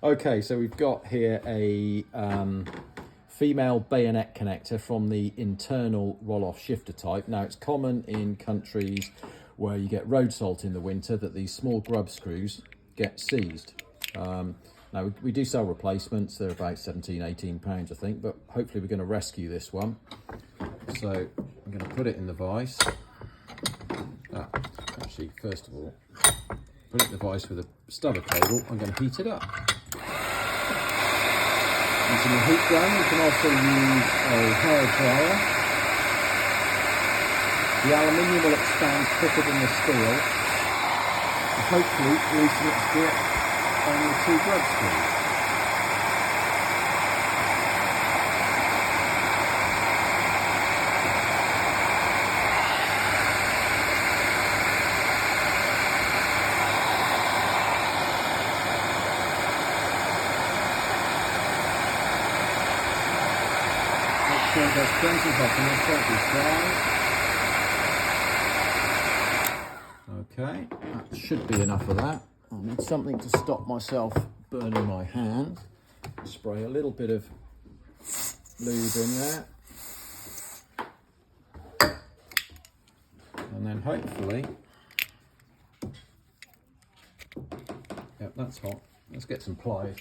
Okay, so we've got here a female bayonet connector from the internal Rohloff shifter type. Now, it's common in countries where you get road salt in the winter that these small grub screws get seized. Now, we do sell replacements. They're about 17, 18 pounds, I think, but hopefully we're going to rescue this one. So I'm going to put it in the vise. Actually, first of all, put it in the vise with a stubber cable. I'm going to heat it up. Using a heat gun, you can also use a hair dryer. The aluminium will expand quicker than the steel, and hopefully loosen its grip on the two grub screws. Make sure there's plenty of hotness, don't be dry. Okay, that should be enough of that. I need something to stop myself burning my hand. Spray a little bit of lube in there. And then hopefully, yep, that's hot. Let's get some pliers.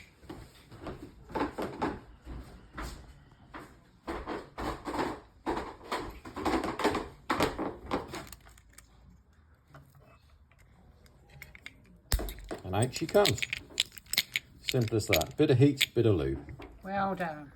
And out she comes. Simple as that. Bit of heat, bit of lube. Well done.